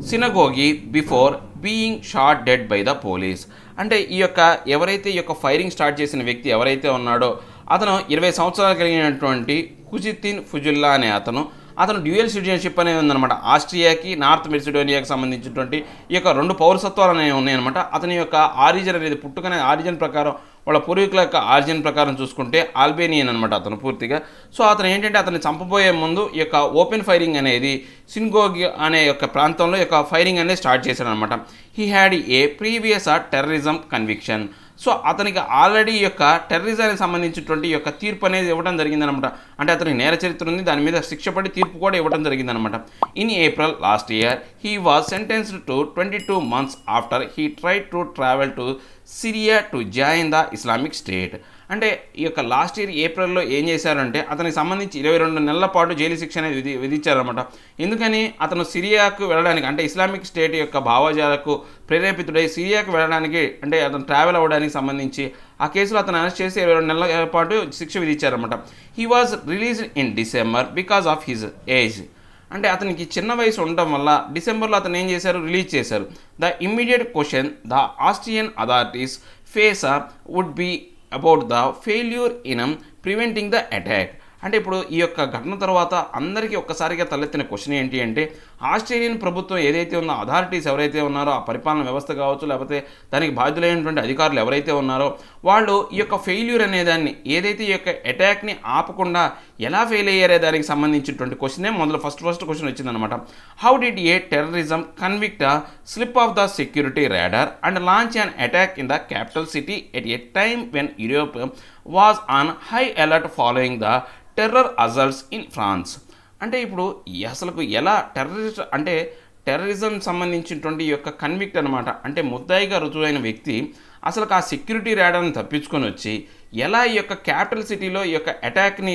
synagogue before being shot dead by the police. అంటే ఈ యొక్క ఎవరైతే ఈ యొక్క ఫైరింగ్ స్టార్ట్ చేసిన వ్యక్తి ఎవరైతే ఉన్నాడో అతను 20 సంవత్సరాలు కలిగినటువంటి కుజితిన్ ఫుజుల్లా అనే అతను డ్యూయల్ సిటిజన్షిప్ అనేది ఉందన్నమాట. ఆస్ట్రియాకి నార్త్ మెసిడోనియాకి సంబంధించినటువంటి ఈ యొక్క 2 పౌరసత్వాలు అనేవి ఉన్నాయన్నమాట. అతని యొక్క ఆరిజిన్ అనేది పుట్టుకనే ఆరిజిన్ ప్రకారం వాళ్ళ పూర్వీకుల యొక్క ఆరిజిన్ ప్రకారం చూసుకుంటే ఆల్బేనియన్ అనమాట అతను పూర్తిగా. సో అతను ఏంటంటే అతన్ని చంపబోయే ముందు ఈ యొక్క ఓపెన్ ఫైరింగ్ అనేది సిన్గోగ్ అనే యొక్క ప్రాంతంలో యొక్క ఫైరింగ్ అనేది స్టార్ట్ చేశాడు అనమాట. He had a previous terrorism conviction. So అతనికి ఆల్రెడీ ఈ యొక్క టెర్రరిజానికి సంబంధించినటువంటి యొక్క తీర్పు అనేది ఇవ్వడం జరిగిందనమాట. అంటే అతనికి నేర చరిత్ర ఉంది, దాని మీద శిక్ష పడి తీర్పు కూడా ఇవ్వడం జరిగిందనమాట. In April last year he was sentenced to 22 months after he tried to travel to Syria to join the Islamic state. అంటే ఈ యొక్క లాస్ట్ ఇయర్ ఏప్రిల్లో ఏం చేశారంటే అతనికి సంబంధించి 22 నెలల పాటు జైలు శిక్ష అనేది విధించారనమాట. ఎందుకని అతను సిరియాకు వెళ్ళడానికి అంటే ఇస్లామిక్ స్టేట్ యొక్క భావజాలకు ప్రేరేపితుడై సిరియాకు వెళ్ళడానికి అంటే అతను ట్రావెల్ అవ్వడానికి సంబంధించి ఆ కేసులో అతను అరెస్ట్ చేసి 22 నెలల పాటు శిక్ష విధించారనమాట. He was released in December because of his age. అంటే అతనికి చిన్న వయసు ఉండటం వల్ల డిసెంబర్లో అతను ఏం చేశారు, రిలీజ్ చేశారు. The immediate question the Austrian authorities face would be about the failure in preventing the attack. అంటే ఇప్పుడు ఈ యొక్క ఘటన తర్వాత అందరికీ ఒక్కసారిగా తలెత్తిన క్వశ్చన్ ఏంటి అంటే ఆస్ట్రేలియన్ ప్రభుత్వం ఏదైతే ఉందో అథారిటీస్ ఎవరైతే ఉన్నారో ఆ పరిపాలన వ్యవస్థ కావచ్చు లేకపోతే దానికి బాధ్యులైనటువంటి అధికారులు ఎవరైతే ఉన్నారో వాళ్ళు ఈ యొక్క ఫెయిల్యూర్ అనేదాన్ని ఏదైతే ఈ యొక్క అటాక్ని ఆపకుండా ఎలా ఫెయిల్ అయ్యారే దానికి సంబంధించినటువంటి క్వశ్చనే మొదలు ఫస్ట్ క్వశ్చన్ వచ్చిందనమాట. How did a terrorism convict slip off the security radar and launch an attack in the capital city at a time when Europe was on high alert following the terror assaults in France. అంటే ఇప్పుడు అసలు ఎలా terrorism సంబంధించినటువంటి ఈ యొక్క convict అనమాట. అంటే ముద్దాయిగా రుజువైన వ్యక్తి అసలు ఆ సెక్యూరిటీ రాడార్ని తప్పించుకొని వచ్చి ఎలా ఈ యొక్క క్యాపిటల్ సిటీలో ఈ యొక్క అటాక్ని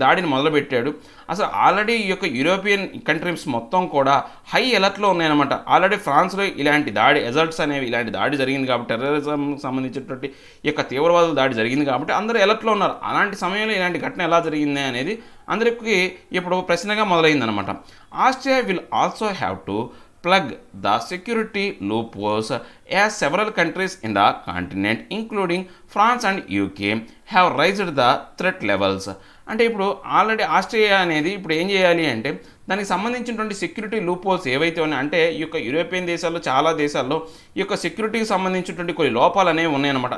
దాడిని మొదలుపెట్టాడు. అసలు ఆల్రెడీ ఈ యొక్క యూరోపియన్ కంట్రీస్ మొత్తం కూడా హై అలర్ట్లో ఉన్నాయన్నమాట. ఆల్రెడీ ఫ్రాన్స్లో ఇలాంటి ఎజల్ట్స్ అనేవి ఇలాంటి దాడి జరిగింది కాబట్టి టెర్రరిజం సంబంధించినటువంటి ఈ యొక్క తీవ్రవాదుల దాడి జరిగింది కాబట్టి అందరూ అలర్ట్లో ఉన్నారు. అలాంటి సమయంలో ఇలాంటి ఘటన ఎలా జరిగింది అనేది అందరికీ ఇప్పుడు ప్రశ్నగా మొదలైందనమాట. Austria will also have to plug the security loopholes as several countries in the continent including France and UK have raised the threat levels. అంటే ఇప్పుడు ఆల్రెడీ ఆస్ట్రేలియా అనేది ఇప్పుడు ఏం చేయాలి అంటే దానికి సంబంధించినటువంటి సెక్యూరిటీ లూప్హోల్స్ ఏవైతే ఉన్నాయో అంటే ఈ యొక్క యూరోపియన్ దేశాల్లో చాలా దేశాల్లో ఈ యొక్క సెక్యూరిటీకి సంబంధించినటువంటి కొన్ని లోపాలు అనేవి ఉన్నాయన్నమాట.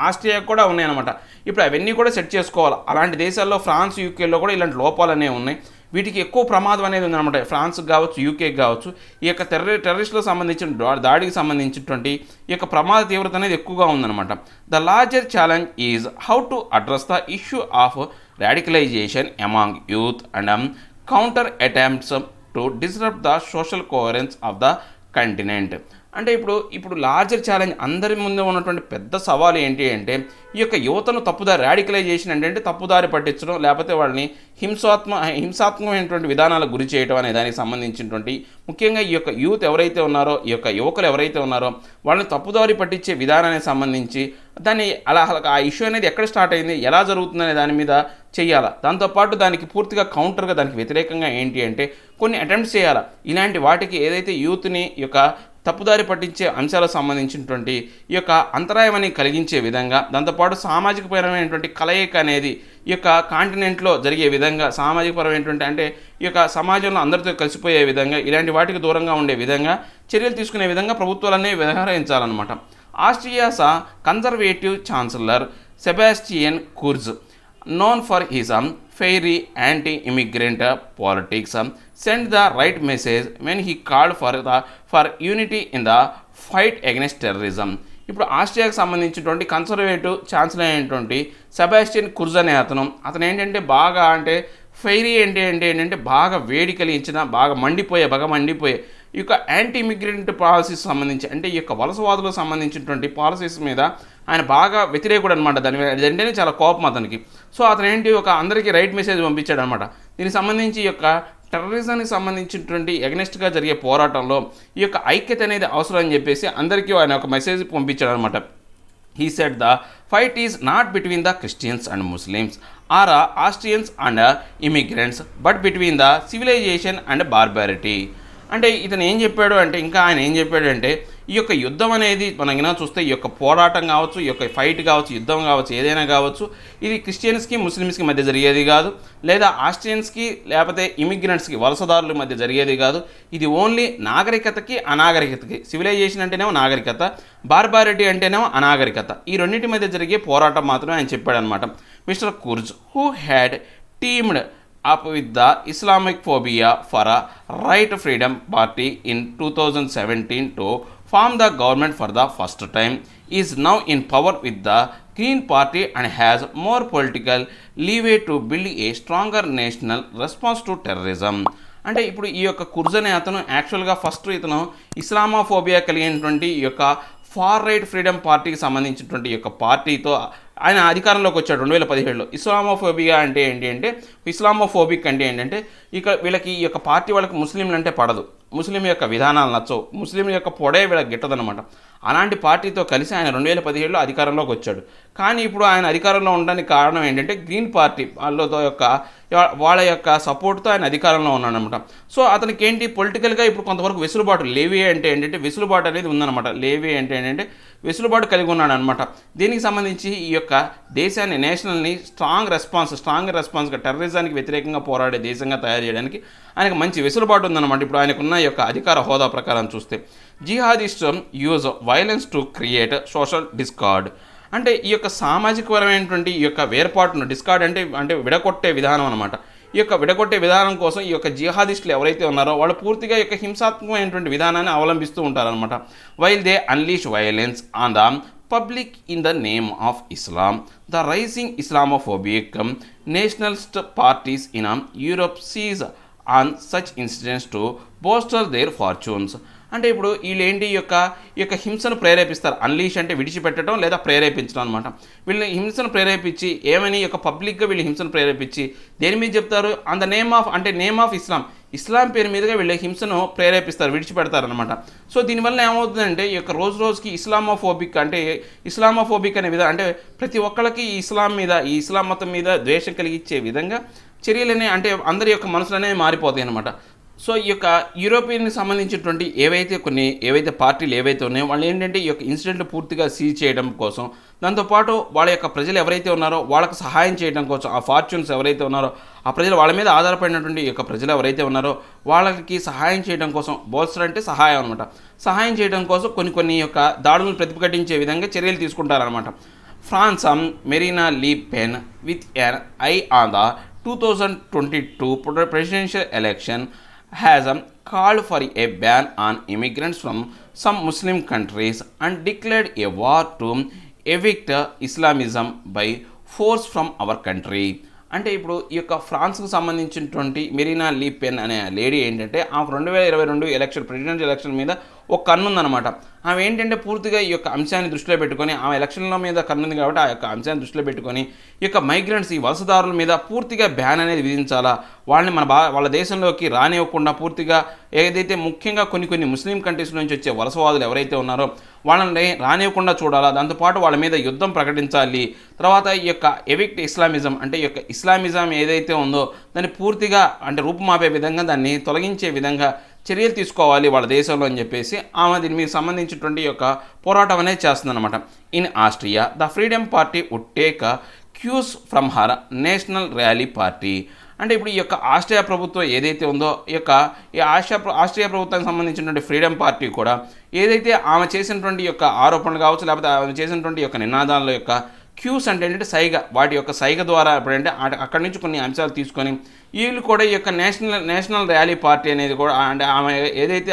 ఆస్ట్రేలియా కూడా ఉన్నాయన్నమాట. ఇప్పుడు అవన్నీ కూడా సెట్ చేసుకోవాలి. అలాంటి దేశాల్లో ఫ్రాన్స్ యూకేలో కూడా ఇలాంటి లోపాలు అనేవి ఉన్నాయి. వీటికి ఎక్కువ ప్రమాదం అనేది ఉందన్నమాట. ఫ్రాన్స్కి కావచ్చు యూకేకి కావచ్చు ఈ యొక్క టెర్రరిస్టులకు సంబంధించిన దాడికి సంబంధించినటువంటి ఈ యొక్క ప్రమాద తీవ్రత అనేది ఎక్కువగా ఉందన్నమాట. The larger challenge is how to address the issue of radicalisation among youth and counter attempts to disrupt the social coherence of the continent. అంటే ఇప్పుడు లార్జర్ ఛాలెంజ్ అందరి ముందు ఉన్నటువంటి పెద్ద సవాలు ఏంటి అంటే ఈ యొక్క యువతను రాడికలైజేషన్ అంటే తప్పుదారి పట్టించడం లేకపోతే వాళ్ళని హింసాత్మకమైనటువంటి విధానాలకు గురి చేయడం అనే దానికి సంబంధించినటువంటి ముఖ్యంగా ఈ యొక్క యూత్ ఎవరైతే ఉన్నారో ఈ యొక్క యువకులు ఎవరైతే ఉన్నారో వాళ్ళని తప్పుదారి పట్టించే విధానానికి సంబంధించి దాన్ని అలా ఆ ఇష్యూ అనేది ఎక్కడ స్టార్ట్ అయింది ఎలా జరుగుతుందనే దాని మీద చేయాలి. దాంతోపాటు దానికి పూర్తిగా కౌంటర్గా దానికి వ్యతిరేకంగా ఏంటి అంటే కొన్ని అటెంప్ట్స్ చేయాలి. ఇలాంటి వాటికి ఏదైతే యూత్ని ఈ యొక్క తప్పుదారి పట్టించే అంశాలకు సంబంధించినటువంటి ఈ యొక్క అంతరాయాన్ని కలిగించే విధంగా దాంతోపాటు సామాజికపరమైనటువంటి కలయిక అనేది ఈ యొక్క కాంటినెంట్లో జరిగే విధంగా సామాజికపరమైనటువంటి అంటే ఈ యొక్క సమాజంలో అందరితో కలిసిపోయే విధంగా ఇలాంటి వాటికి దూరంగా ఉండే విధంగా చర్యలు తీసుకునే విధంగా ప్రభుత్వాలనే వ్యవహరించాలన్నమాట. Austria's conservative chancellor Sebastian Kurz known for his fiery anti-immigrant politics sent the right message when he called for unity in the fight against terrorism. ఇప్పుడు ఆస్ట్రియాకి సంబంధించినటువంటి కన్సర్వేటివ్ ఛాన్సలర్ అయినటువంటి సెబాస్టియన్ కుర్జ్ అనే అతను ఏంటంటే బాగా ఫైరీ ఏంటంటే బాగా వేడి కలిగించిన బాగా మండిపోయే ఈ యొక్క యాంటీ ఇమిగ్రెంట్ పాలసీస్ సంబంధించి అంటే ఈ యొక్క వలసవాదులకు సంబంధించినటువంటి పాలసీస్ మీద ఆయన బాగా వ్యతిరేకుడు అనమాట. దాని మీద అంటేనే చాలా కోపం అతనికి. సో అతను అందరికీ రైట్ మెసేజ్ పంపించాడు అనమాట. దీనికి సంబంధించి ఈ యొక్క టెర్రరిజానికి సంబంధించినటువంటి ఎగనెస్ట్గా జరిగే పోరాటంలో ఈ యొక్క ఐక్యత అనేది అవసరం అని చెప్పేసి అందరికీ ఆయన ఒక మెసేజ్ పంపించాడు అనమాట. He said the fight is not between the Christians and Muslims or Austrians and immigrants but between the civilization and barbarity. అంటే ఇతను ఏం చెప్పాడు అంటే, ఇంకా ఆయన ఏం చెప్పాడంటే, ఈ యొక్క యుద్ధం అనేది మనం గినా చూస్తే ఈ యొక్క పోరాటం కావచ్చు, ఈ యొక్క ఫైట్ కావచ్చు, యుద్ధం కావచ్చు, ఏదైనా కావచ్చు, ఇది క్రిస్టియన్స్కి ముస్లిమ్స్కి మధ్య జరిగేది కాదు, లేదా ఆస్ట్రియన్స్కి లేకపోతే ఇమిగ్రెంట్స్కి వలసదారుల మధ్య జరిగేది కాదు. ఇది ఓన్లీ నాగరికతకి అనాగరికతకి, సివిలైజేషన్ అంటేనేమో నాగరికత, బార్బారిటీ అంటేనేమో అనాగరికత, ఈ రెండింటి మధ్య జరిగే పోరాటం మాత్రమే ఆయన చెప్పాడనమాట. Mr Kurz who had teamed up with the Islamic phobia for a right freedom party in 2017 to form the government for the first time is now in power with the Green Party and has more political leeway to build a stronger national response to terrorism. అంటే ఇప్పుడు ఈ యొక్క Kurz అనే అతను యాక్చువల్గా first ఇతను Islamophobia కలిగినటువంటి ఈ యొక్క ఫార్ రైట్ ఫ్రీడమ్ పార్టీకి సంబంధించినటువంటి ఈ యొక్క పార్టీతో ఆయన అధికారంలోకి వచ్చాడు 2017లో. ఇస్లామోఫోబియా అంటే ఏంటి అంటే, ఇస్లామోఫోబిక్ అంటే ఏంటంటే, ఇక వీళ్ళకి ఈ యొక్క పార్టీ వాళ్ళకి ముస్లింలు అంటే పడదు, ముస్లిం యొక్క విధానాలు నచ్చవు, ముస్లిం యొక్క పొడే వీళ్ళకి గిట్టదనమాట. అలాంటి పార్టీతో కలిసి ఆయన 2017లో అధికారంలోకి వచ్చాడు. కానీ ఇప్పుడు ఆయన అధికారంలో ఉండడానికి కారణం ఏంటంటే, గ్రీన్ పార్టీ వాళ్ళ యొక్క సపోర్ట్తో ఆయన అధికారంలో ఉన్నాడనమాట. సో అతనికి ఏంటి పొలిటికల్గా ఇప్పుడు కొంతవరకు వెసులుబాటు, లేవీ అంటే ఏంటంటే వెసులుబాటు అనేది ఉందన్నమాట. లేవీ అంటే ఏంటంటే వెసులుబాటు కలిగి ఉన్నాడు అనమాట. దీనికి సంబంధించి ఈ యొక్క దేశాన్ని, నేషనల్ని స్ట్రాంగ్ రెస్పాన్స్గా టెర్రరిజానికి వ్యతిరేకంగా పోరాడే దేశంగా తయారు చేయడానికి ఆయనకు మంచి వెసులుబాటు ఉందన్నమాట. ఇప్పుడు ఆయనకున్న ఈ యొక్క అధికార హోదా ప్రకారం చూస్తే, jihadist use violence to create social discard, అంటే ఈ యొక్క సామాజికపరమైనటువంటి ఈ యొక్క వేర్పాటును, డిస్కార్డ్ అంటే విడగొట్టే విధానం అనమాట. ఈ యొక్క విడగొట్టే విధానం కోసం ఈ యొక్క జిహాదిస్టులు ఎవరైతే ఉన్నారో వాళ్ళు పూర్తిగా ఈ యొక్క హింసాత్మకమైనటువంటి విధానాన్ని అవలంబిస్తూ ఉంటారనమాట. While they unleash violence on the public in the name of Islam, the rising Islamophobic nationalist parties in Europe seize on such incidents to bolster their fortunes. అంటే ఇప్పుడు వీళ్ళు ఈ యొక్క హింసను ప్రేరేపిస్తారు. అన్లీష్ అంటే విడిచిపెట్టడం లేదా ప్రేరేపించడం అనమాట. వీళ్ళని హింసను ప్రేరేపించి ఏమని యొక్క పబ్లిక్గా వీళ్ళు హింసను ప్రేరేపించి దేని మీద చెప్తారు, ఆన్ ద నేమ్ ఆఫ్ ఇస్లాం పేరు మీదుగా వీళ్ళ హింసను ప్రేరేపిస్తారు, విడిచిపెడతారనమాట. సో దీనివల్ల ఏమవుతుందంటే ఈ యొక్క రోజుకి ఇస్లామోఫోబిక్ అనే విధంగా, అంటే ప్రతి ఒక్కళ్ళకి ఈ ఇస్లాం మతం మీద ద్వేషం కలిగించే విధంగా చర్యలనే, అంటే అందరి యొక్క మనసులనే మారిపోతాయి అనమాట. సో ఈ యొక్క యూరోపియన్కి సంబంధించినటువంటి ఏవైతే పార్టీలు ఏవైతే ఉన్నాయో వాళ్ళు ఏంటంటే ఈ యొక్క ఇన్సిడెంట్లు పూర్తిగా సీజ్ చేయడం కోసం, దాంతోపాటు వాళ్ళ యొక్క ప్రజలు ఎవరైతే ఉన్నారో వాళ్ళకు సహాయం చేయడం కోసం, ఆ ఫార్చ్యూన్స్ ఎవరైతే ఉన్నారో ఆ ప్రజలు, వాళ్ళ మీద ఆధారపడినటువంటి ఈ యొక్క ప్రజలు ఎవరైతే ఉన్నారో వాళ్ళకి సహాయం చేయడం కోసం, బోల్స్టర్ అంటే సహాయం అనమాట, సహాయం చేయడం కోసం కొన్ని యొక్క దాడులను ప్రతిఘటించే విధంగా చర్యలు తీసుకుంటారనమాట. France Marine Le Pen with an eye on the 2022 presidential election has called for a ban on immigrants from some Muslim countries and declared a war to evict Islamism by force from our country. అంటే ఇప్పుడు ఈ యొక్క ఫ్రాన్స్కు సంబంధించినటువంటి Marina Le pen అనే lady ఏంటంటే ఆమెకు 2022 presidential election మీద ఒక కన్నుందనమాట. ఆమె ఏంటంటే పూర్తిగా ఈ యొక్క అంశాన్ని దృష్టిలో పెట్టుకొని, ఆమె ఎలక్షన్ల మీద కన్నుంది కాబట్టి ఆ యొక్క అంశాన్ని దృష్టిలో పెట్టుకొని ఈ యొక్క మైగ్రెంట్స్, ఈ వలసదారుల మీద పూర్తిగా బ్యాన్ అనేది విధించాలా, వాళ్ళని వాళ్ళ దేశంలోకి రానివ్వకుండా పూర్తిగా, ఏదైతే ముఖ్యంగా కొన్ని ముస్లిం కంట్రీస్ నుంచి వచ్చే వలసవాదులు ఎవరైతే ఉన్నారో వాళ్ళని రానివ్వకుండా చూడాలా, దాంతోపాటు వాళ్ళ మీద యుద్ధం ప్రకటించాలి. తర్వాత ఈ యొక్క ఎవిక్ట్ ఇస్లామిజం, అంటే ఈ యొక్క ఇస్లామిజం ఏదైతే ఉందో దాన్ని పూర్తిగా అంటే రూపుమాపే విధంగా, దాన్ని తొలగించే విధంగా చర్యలు తీసుకోవాలి వాళ్ళ దేశంలో అని చెప్పేసి ఆమె దీని మీద సంబంధించినటువంటి యొక్క పోరాటం అనేది చేస్తుందన్నమాట. In Austria the Freedom Party would take cues from her National Rally party. అంటే ఇప్పుడు ఈ యొక్క ఆస్ట్రియా ప్రభుత్వం ఏదైతే ఉందో ఈ ఆస్ట్రియా ప్రభుత్వానికి సంబంధించినటువంటి ఫ్రీడమ్ పార్టీ కూడా ఏదైతే ఆమె చేసినటువంటి యొక్క ఆరోపణలు కావచ్చు, లేకపోతే ఆమె చేసినటువంటి యొక్క నినాదాల యొక్క క్యూస్ అంటే ఏంటంటే వాటి యొక్క సైగ ద్వారా ఎప్పుడంటే అక్కడి నుంచి కొన్ని అంశాలు తీసుకొని వీళ్ళు కూడా ఈ యొక్క నేషనల్ ర్యాలీ పార్టీ అనేది కూడా, అంటే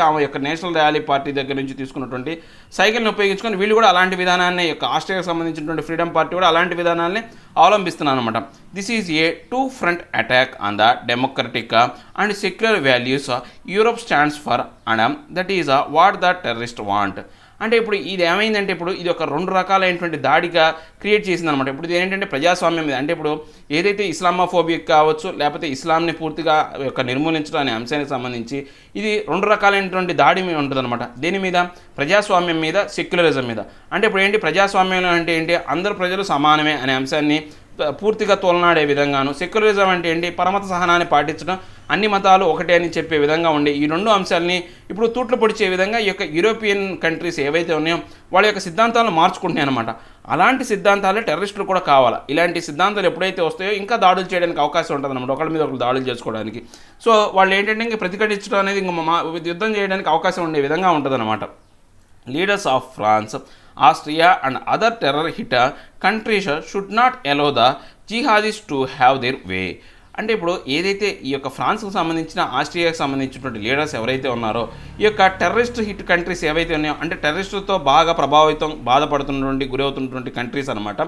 ఆమె యొక్క నేషనల్ ర్యాలీ పార్టీ దగ్గర నుంచి తీసుకున్నటువంటి సైకిల్ని ఉపయోగించుకొని వీళ్ళు కూడా అలాంటి విధానాన్ని, యొక్క ఆస్ట్రేలియాకి సంబంధించినటువంటి ఫ్రీడమ్ పార్టీ కూడా అలాంటి విధానాన్ని అవలంబిస్తున్నారు అనమాట. This is a two front attack on the democratic and secular values Europe stands for and that is what the terrorist want. అంటే ఇప్పుడు ఇది ఏమైందంటే ఇప్పుడు ఇది ఒక రెండు రకాలైనటువంటి దాడిగా క్రియేట్ చేసిందనమాట. ఇప్పుడు ఇది ఏంటంటే ప్రజాస్వామ్యం మీద, అంటే ఇప్పుడు ఏదైతే ఇస్లామోఫోబిక్ కావచ్చు, లేకపోతే ఇస్లాంని పూర్తిగా నిర్మూలించడం అనే అంశానికి సంబంధించి ఇది రెండు రకాలైనటువంటి దాడి మీద ఉంటుందన్నమాట. దేని మీద? ప్రజాస్వామ్యం మీద, సెక్యులరిజం మీద. అంటే ఇప్పుడు ఏంటి ప్రజాస్వామ్యంలో అంటే ఏంటి, అందరు ప్రజలు సమానమే అనే అంశాన్ని పూర్తిగా తోలనాడే విధంగాను, సెక్యులరిజం అంటే ఏంటి పరమత సహనాన్ని పాటించడం అన్ని మతాలు ఒకటే అని చెప్పే విధంగా ఉండే ఈ రెండు అంశాలని ఇప్పుడు తూట్లు పొడిచే విధంగా ఈ యొక్క యూరోపియన్ కంట్రీస్ ఏవైతే ఉన్నాయో వాళ్ళ యొక్క సిద్ధాంతాలను మార్చుకుంటున్నాయి అనమాట. అలాంటి సిద్ధాంతాలే టెర్రరిస్టులు కూడా కావాలి. ఇలాంటి సిద్ధాంతాలు ఎప్పుడైతే వస్తాయో ఇంకా దాడులు చేయడానికి అవకాశం ఉంటుంది అనమాట, ఒకళ్ళ మీద ఒకరు దాడులు చేసుకోవడానికి. సో వాళ్ళు ఏంటంటే ఇంకా ప్రతిఘటించడం అనేది ఇంకా యుద్ధం చేయడానికి అవకాశం ఉండే విధంగా ఉంటుంది అనమాట. Leaders of France, Austria and other terror hit countries should not allow the jihadists to have their way. అంటే ఇప్పుడు ఏదైతే ఈ యొక్క ఫ్రాన్స్కి సంబంధించిన ఆస్ట్రియాకి సంబంధించినటువంటి లీడర్స్ ఎవరైతే ఉన్నారో ఈ యొక్క టెర్రరిస్ట్ హిట్ కంట్రీస్ ఏవైతే ఉన్నాయో అంటే టెర్రరిస్టులతో బాగా బాధపడుతున్నటువంటి గురవుతున్నటువంటి కంట్రీస్ అనమాట.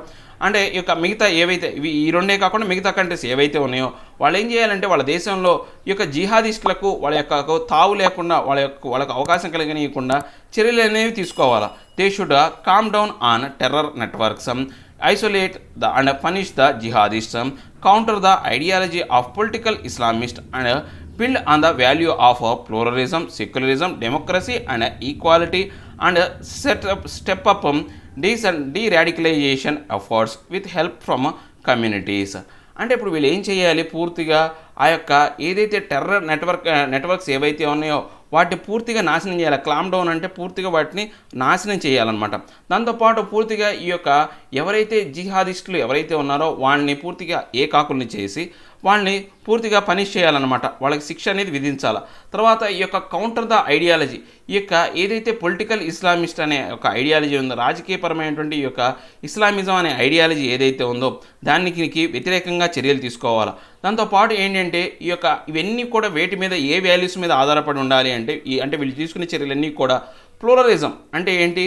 అంటే ఈ యొక్క మిగతా ఏవైతే ఇవి ఈ రెండే కాకుండా మిగతా కంట్రీస్ ఏవైతే ఉన్నాయో వాళ్ళు ఏం చేయాలంటే వాళ్ళ దేశంలో ఈ యొక్క జిహాదిస్టులకు వాళ్ళ యొక్క తావు లేకుండా వాళ్ళకు అవకాశం కలిగనీయకుండా చర్యలు అనేవి తీసుకోవాలా. They should calm down on terror networks, isolate and punish the jihadists, counter the ideology of political Islamists and build on the value of pluralism, secularism, democracy and equality and step up de-radicalization efforts with help from communities. అంటే ఇప్పుడు వీళ్ళు ఏం చేయాలి, పూర్తిగా ఆ యొక్క ఏదైతే terror networks ఏవైతే ఉన్నాయో వాటిని పూర్తిగా నాశనం చేయాలి. క్లామ్ డౌన్ అంటే పూర్తిగా వాటిని నాశనం చేయాలన్నమాట. దాంతోపాటు పూర్తిగా ఈ యొక్క ఎవరైతే జిహాదిస్టులు ఎవరైతే ఉన్నారో వాళ్ళని పూర్తిగా ఏకాకుల్ని చేసి వాళ్ళని పూర్తిగా పనిష్ చేయాలన్నమాట, వాళ్ళకి శిక్ష అనేది విధించాలి. తర్వాత ఈ యొక్క కౌంటర్ ద ఐడియాలజీ, ఈ యొక్క ఏదైతే పొలిటికల్ ఇస్లామిస్ట్ అనే ఒక ఐడియాలజీ ఉందో రాజకీయపరమైనటువంటి ఈ యొక్క ఇస్లామిజం అనే ఐడియాలజీ ఏదైతే ఉందో దానికి వ్యతిరేకంగా చర్యలు తీసుకోవాలి. దాంతోపాటు ఏంటంటే ఈ యొక్క ఇవన్నీ కూడా వేటి మీద ఏ వాల్యూస్ మీద ఆధారపడి ఉండాలి అంటే అంటే వీళ్ళు తీసుకునే చర్యలన్నీ కూడా ప్లూరలిజం అంటే ఏంటి,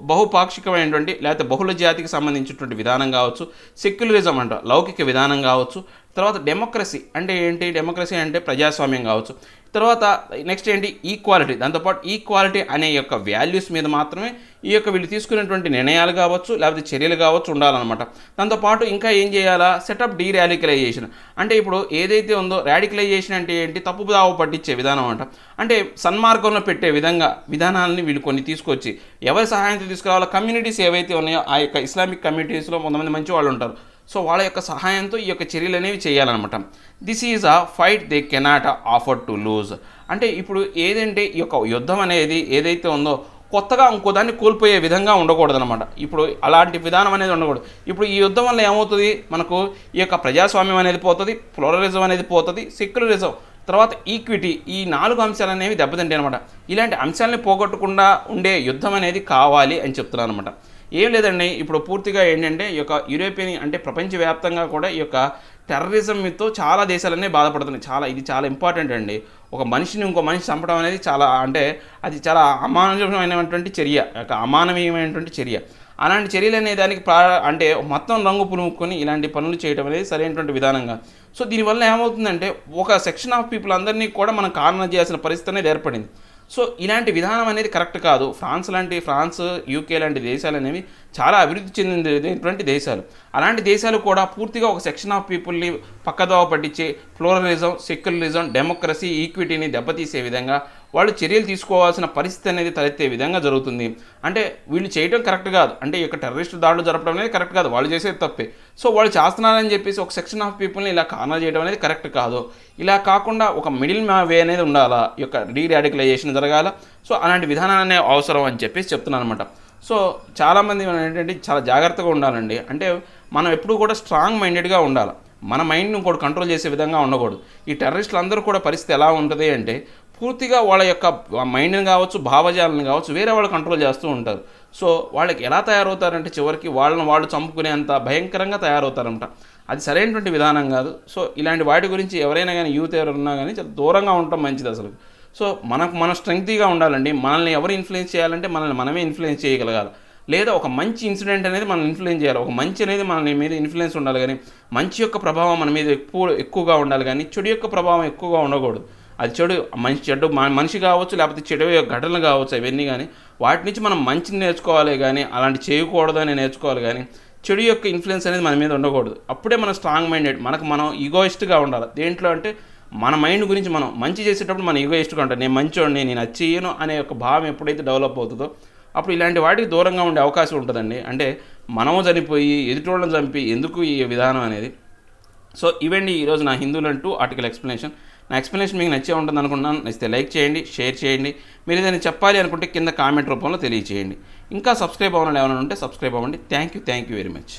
బహుపాక్షికమైనటువంటి లేకపోతే బహుళ జాతికి సంబంధించినటువంటి విధానం కావచ్చు, సెక్యులరిజం అంట లౌకిక విధానం కావచ్చు, తర్వాత డెమోక్రసీ అంటే ఏంటి, డెమోక్రసీ అంటే ప్రజాస్వామ్యం కావచ్చు, తర్వాత నెక్స్ట్ ఏంటి ఈక్వాలిటీ, దాంతోపాటు ఈక్వాలిటీ అనే యొక్క వాల్యూస్ మీద మాత్రమే ఈ యొక్క వీళ్ళు తీసుకునేటువంటి నిర్ణయాలు కావచ్చు లేకపోతే చర్యలు కావచ్చు ఉండాలన్నమాట. దాంతోపాటు ఇంకా ఏం చేయాలా, సెటప్ డీ రాడికలైజేషన్ అంటే ఇప్పుడు ఏదైతే ఉందో రాడికలైజేషన్ అంటే ఏంటి, తప్పుదావ పట్టించే విధానం అంట. అంటే సన్మార్గంలో పెట్టే విధానాలని వీళ్ళు కొన్ని తీసుకొచ్చి ఎవరి సహాయంతో తీసుకురావాలో, కమ్యూనిటీస్ ఏవైతే ఉన్నాయో ఆ యొక్క ఇస్లామిక్ కమ్యూనిటీస్లో కొంతమంది మంచి వాళ్ళు ఉంటారు, సో వాళ్ళ యొక్క సహాయంతో ఈ యొక్క చర్యలు అనేవి చేయాలన్నమాట. This is a fight they cannot offer to lose. అంటే ఇప్పుడు ఏదంటే ఈ యొక్క యుద్ధం అనేది ఏదైతే ఉందో కొత్తగా ఇంకో దాన్ని కోల్పోయే విధంగా ఉండకూడదు అనమాట. ఇప్పుడు అలాంటి విధానం అనేది ఉండకూడదు. ఇప్పుడు ఈ యుద్ధం వల్ల ఏమవుతుంది, మనకు ఈ యొక్క ప్రజాస్వామ్యం అనేది పోతుంది, ప్లూరలిజం అనేది పోతుంది, సెక్యులరిజం, తర్వాత ఈక్విటీ, ఈ 4 అంశాలు అనేవి దెబ్బతింటాయి అనమాట. ఇలాంటి అంశాలని పోగొట్టకుండా ఉండే యుద్ధం అనేది కావాలి అని చెప్తున్నాను అనమాట. ఏం లేదండి, ఇప్పుడు పూర్తిగా ఏంటంటే ఈ యొక్క యూరోపియన్ అంటే ప్రపంచవ్యాప్తంగా కూడా ఈ యొక్క టెర్రరిజంతో చాలా దేశాలన్నీ బాధపడుతున్నాయి. ఇది చాలా ఇంపార్టెంట్ అండి. ఒక మనిషిని ఇంకో మనిషి చంపడం అనేది చాలా అంటే అది చాలా అమానవీయమైనటువంటి చర్య, అమానవీయమైనటువంటి చర్య. అలాంటి చర్యలు అనే దానికి అంటే మొత్తం రంగు పులుముకొని ఇలాంటి పనులు చేయడం అనేది సరైనటువంటి విధానంగా. సో దీనివల్ల ఏమవుతుందంటే ఒక సెక్షన్ ఆఫ్ పీపుల్ అందరినీ కూడా మనం కారణం చేయాల్సిన పరిస్థితి అనేది ఏర్పడింది. సో ఇలాంటి విధానం అనేది కరెక్ట్ కాదు. ఫ్రాన్స్, యూకే లాంటి దేశాలు అనేవి చాలా అభివృద్ధి చెందినటువంటి దేశాలు. అలాంటి దేశాలు కూడా పూర్తిగా ఒక సెక్షన్ ఆఫ్ పీపుల్ని పక్కదోవ పట్టించే ప్లూరలిజం, సెక్యులరిజం, డెమోక్రసీ, ఈక్విటీని దెబ్బతీసే విధంగా వాళ్ళు చర్యలు తీసుకోవాల్సిన పరిస్థితి అనేది తలెత్తే విధంగా జరుగుతుంది. అంటే వీళ్ళు చేయడం కరెక్ట్ కాదు, అంటే ఈ యొక్క టెర్రరిస్టు దాడులు జరపడం అనేది కరెక్ట్ కాదు, వాళ్ళు చేసేది తప్పే. సో వాళ్ళు చేస్తున్నారని చెప్పేసి ఒక సెక్షన్ ఆఫ్ పీపుల్ని ఇలా కార్నర్ చేయడం అనేది కరెక్ట్ కాదు. ఇలా కాకుండా ఒక మిడిల్ వే అనేది ఉండాలా, ఈ యొక్క డీ రాడికలైజేషన్ జరగాల. సో అలాంటి విధానాన్ని అవసరం అని చెప్పేసి చెప్తున్నాను అనమాట. సో చాలామంది మనం ఏంటంటే చాలా జాగ్రత్తగా ఉండాలండి. అంటే మనం ఎప్పుడూ కూడా స్ట్రాంగ్ మైండెడ్గా ఉండాలి. మన మైండ్ని ఇంకోటి కంట్రోల్ చేసే విధంగా ఉండకూడదు. ఈ టెర్రరిస్టులు అందరూ కూడా పరిస్థితి ఎలా ఉంటుంది అంటే పూర్తిగా వాళ్ళ యొక్క మైండ్ని కావచ్చు, భావజాలను కావచ్చు వేరే వాళ్ళు కంట్రోల్ చేస్తూ ఉంటారు. సో వాళ్ళకి ఎలా తయారవుతారంటే చివరికి వాళ్ళు చంపుకునేంత భయంకరంగా తయారవుతారంట. అది సరైనటువంటి విధానం కాదు. సో ఇలాంటి వాటి గురించి ఎవరైనా కానీ యూత్ ఎవరున్నా కానీ చాలా దూరంగా ఉండటం మంచిది అసలు. సో మన స్ట్రెంగ్తీగా ఉండాలండి. మనల్ని ఎవరు ఇన్ఫ్లుయెన్స్ చేయాలంటే మనల్ని మనమే ఇన్ఫ్లుయెన్స్ చేయగలగాలి. లేదా ఒక మంచి ఇన్సిడెంట్ అనేది మనం ఇన్ఫ్లుయెన్స్ చేయాలి. ఒక మంచి అనేది మన మీద ఇన్ఫ్లుయెన్స్ ఉండాలి, కానీ మంచి యొక్క ప్రభావం మన మీద ఎక్కువగా ఉండాలి, కానీ చెడు యొక్క ప్రభావం ఎక్కువగా ఉండకూడదు. అది మనిషి కావచ్చు లేకపోతే చెడు ఘటనలు కావచ్చు, అవన్నీ కానీ వాటి నుంచి మనం మంచిని నేర్చుకోవాలి, కానీ అలాంటి చేయకూడదు అని నేర్చుకోవాలి, కానీ చెడు యొక్క ఇన్ఫ్లుయెన్స్ అనేది మన మీద ఉండకూడదు. అప్పుడే మనం స్ట్రాంగ్ మైండెడ్, మనం ఈగోయిస్ట్గా ఉండాలి. దేంట్లో అంటే మన మైండ్ గురించి మనం మంచి చేసేటప్పుడు మన ఈగోయిస్ట్గా ఉంటాం. నేను మంచోడిని, నేను అది చేయను అనే ఒక భావం ఎప్పుడైతే డెవలప్ అవుతుందో అప్పుడు ఇలాంటి వాటికి దూరంగా ఉండే అవకాశం ఉంటుందండి. అంటే మనము చనిపోయి ఎదుటోళ్ళని చంపి ఎందుకు ఈ విధానం అనేది. సో ఇవండి ఈరోజు నా హిందువులు 2 ఆర్టికల్ ఎక్స్ప్లెనేషన్. నా ఎక్స్ప్లెనేషన్ మీకు నచ్చే ఉంటుంది అనుకుంటున్నాను. నచ్చితే లైక్ చేయండి, షేర్ చేయండి. మీరు ఏదైనా చెప్పాలి అనుకుంటే కింద కామెంట్ రూపంలో తెలియజేయండి. ఇంకా సబ్స్క్రైబ్ అవ్వాలని ఏమైనా ఉంటే సబ్స్క్రైబ్ అవ్వండి. Thank you very much.